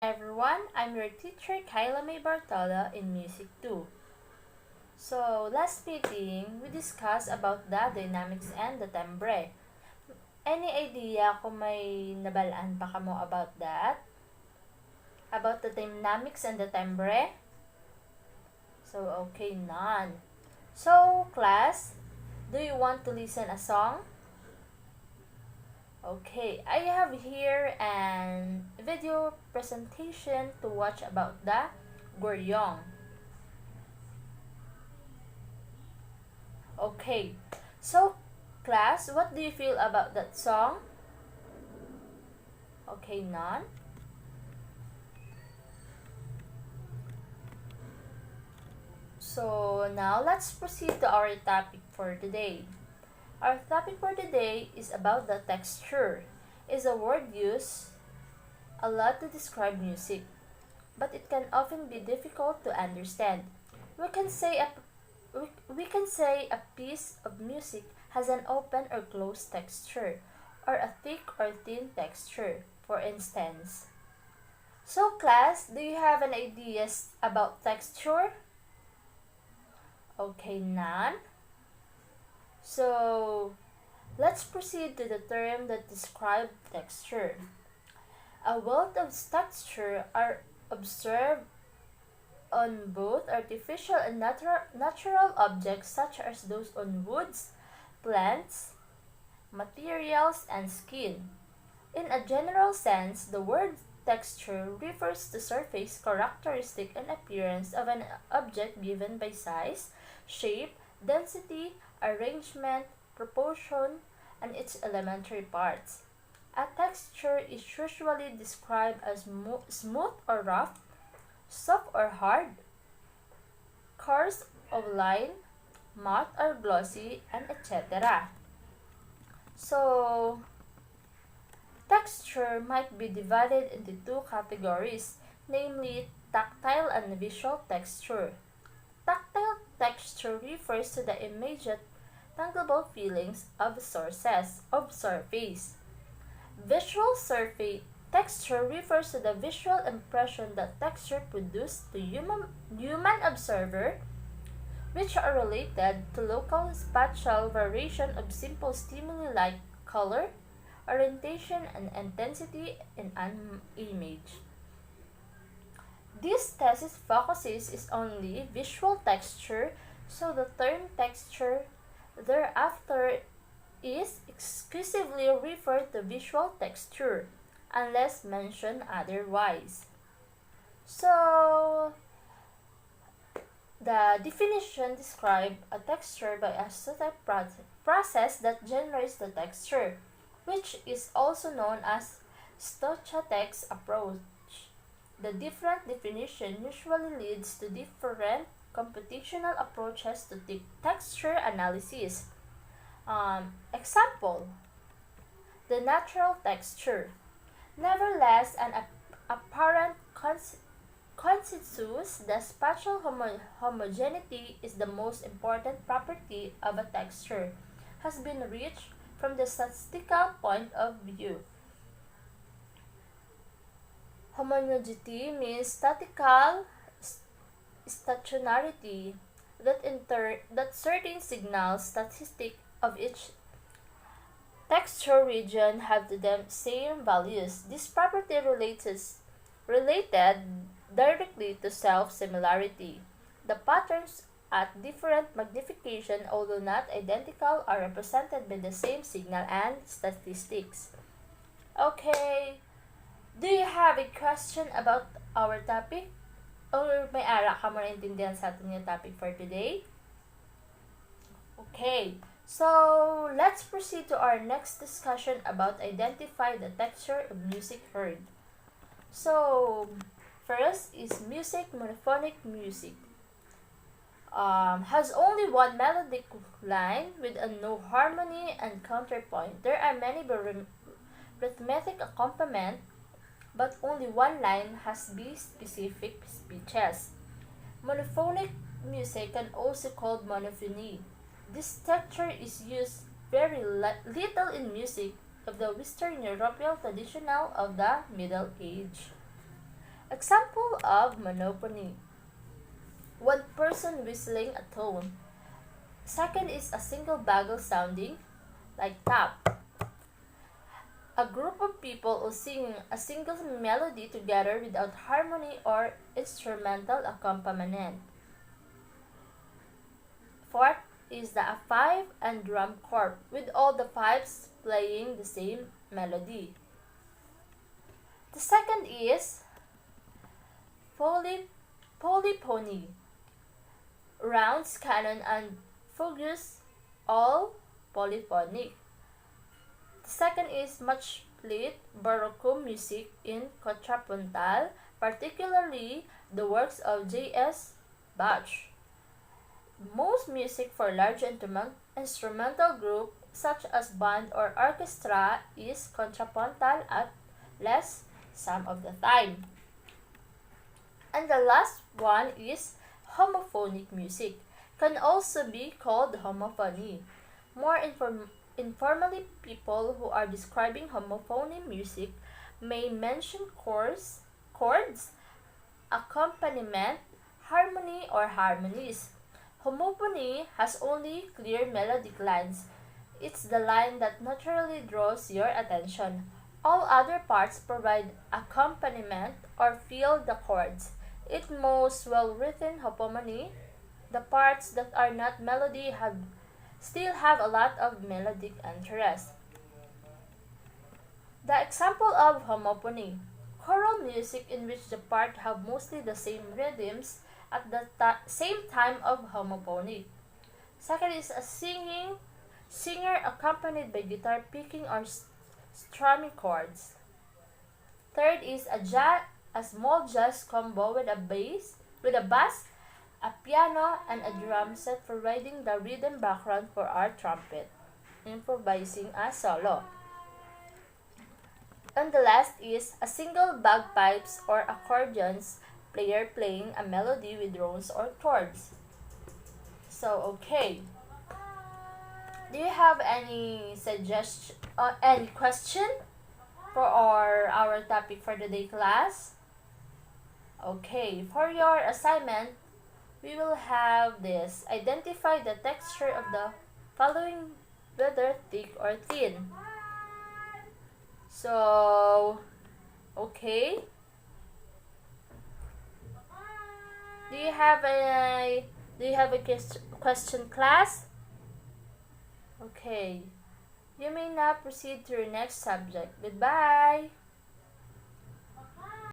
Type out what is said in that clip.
Everyone, I'm your teacher Kyla May Bartola in Music 2. So, last meeting, we discussed about the dynamics and the timbre. Any idea kung may nabalaan pa kamo about that? About the dynamics and the timbre? So, okay, none. So, class, do you want to listen a song? Okay, I have here an video presentation to watch about the Goryong. Okay, so class, what do you feel about that song? Okay, none. So now let's proceed to our topic for today. Our topic for today is about the texture. Is a word used a lot to describe music, but it can often be difficult to understand. We can say a we can say a piece of music has an open or closed texture, or a thick or thin texture, for instance. So class, do you have an idea about texture? Okay, none. So let's proceed to the term that describe texture. A wealth of texture are observed on both artificial and natural objects such as those on woods, plants, materials, and skin. In a general sense, the word texture refers to surface characteristic and appearance of an object given by size, shape, density, arrangement, proportion, and its elementary parts. A texture is usually described as smooth or rough, soft or hard, coarse or line, matte or glossy, and etc. So, texture might be divided into two categories, namely tactile and visual texture. Tactile texture refers to the immediate, tangible feelings of surface. Visual surface texture refers to the visual impression that texture produces to human observer, which are related to local spatial variation of simple stimuli like color, orientation, and intensity in an image. This thesis focuses is only visual texture, so the term texture thereafter is exclusively referred to visual texture, unless mentioned otherwise. So, the definition describes a texture by a certain process that generates the texture, which is also known as stochastic approach. The different definition usually leads to different computational approaches to texture analysis. Example, the natural texture. Nevertheless, an apparent consensus that spatial homogeneity is the most important property of a texture has been reached from the statistical point of view. Homogeneity means statical stationarity, that certain signals statistic of each texture region have the same values. This property related directly to self-similarity. The patterns at different magnification, although not identical, are represented by the same signal and statistics. Okay, do you have a question about our topic? Or may ara ka mo naintindihan sa atin yung topic for today? Okay, so let's proceed to our next discussion about identify the texture of music heard. So, first is music, monophonic music. Has only one melodic line with a no harmony and counterpoint. There are many rhythmic accompaniment, but only one line has B-specific speeches. Monophonic music can also called monophony. This structure is used very little in music of the Western European traditional of the Middle Age. Example of monophony. One person whistling a tone. Second is a single bugle sounding like tap. A group of people singing a single melody together without harmony or instrumental accompaniment. Fourth is the five and drum corps with all the pipes playing the same melody. The second is polyphony. Rounds, canon, and fugues, all polyphonic. The second is much played Baroque music in contrapuntal, particularly the works of J.S. Bach. Most music for large instrumental group such as band or orchestra is contrapuntal at least some of the time. And the last one is homophonic music, can also be called homophony. More informally, people who are describing homophony music may mention chords, accompaniment, harmony, or harmonies. Homophony has only clear melodic lines. It's the line that naturally draws your attention. All other parts provide accompaniment or fill the chords. In most well-written homophony, the parts that are not melody still have a lot of melodic interest. The example of homophony: choral music in which the parts have mostly the same rhythms at the same time of homophony. Second is a singer accompanied by guitar picking or strumming chords. Third is a small jazz combo with a bass, a piano, and a drum set providing the rhythm background for our trumpet, improvising a solo. And the last is a single bagpipes or accordions player playing a melody with drones or chords. So, okay. Do you have any suggestion or any question for our topic for the day, class? Okay, for your assignment, we will have this. Identify the texture of the following, whether thick or thin. So, okay. Do you have a question, class? Okay. You may now proceed to your next subject. Goodbye.